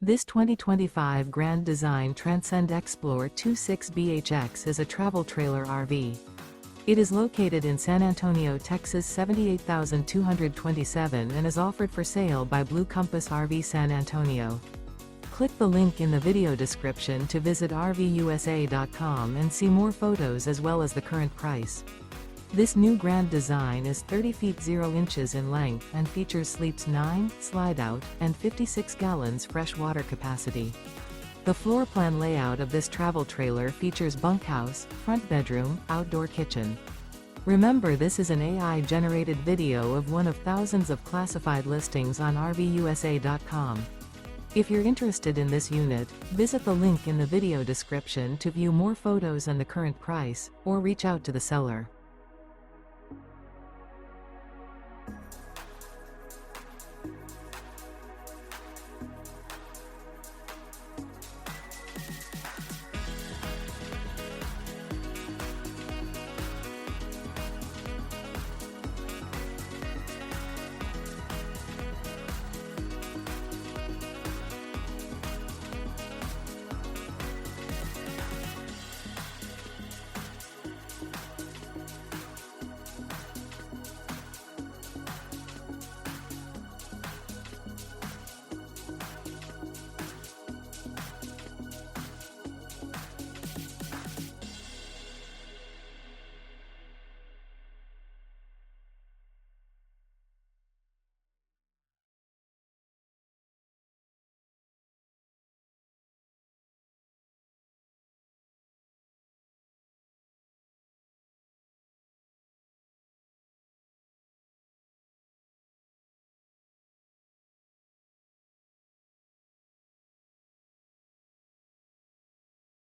This 2025 Grand Design Transcend Xplor 26BHX is a travel trailer RV. It is located in San Antonio, Texas 78227 and is offered for sale by Blue Compass RV San Antonio. Click the link in the video description to visit RVUSA.com and see more photos as well as the current price. This new Grand Design is 30 feet 0 inches in length and features sleeps 9, slide-out, and 56 gallons fresh water capacity. The floor plan layout of this travel trailer features bunkhouse, front bedroom, outdoor kitchen. Remember, this is an AI-generated video of one of thousands of classified listings on RVUSA.com. If you're interested in this unit, visit the link in the video description to view more photos and the current price, or reach out to the seller.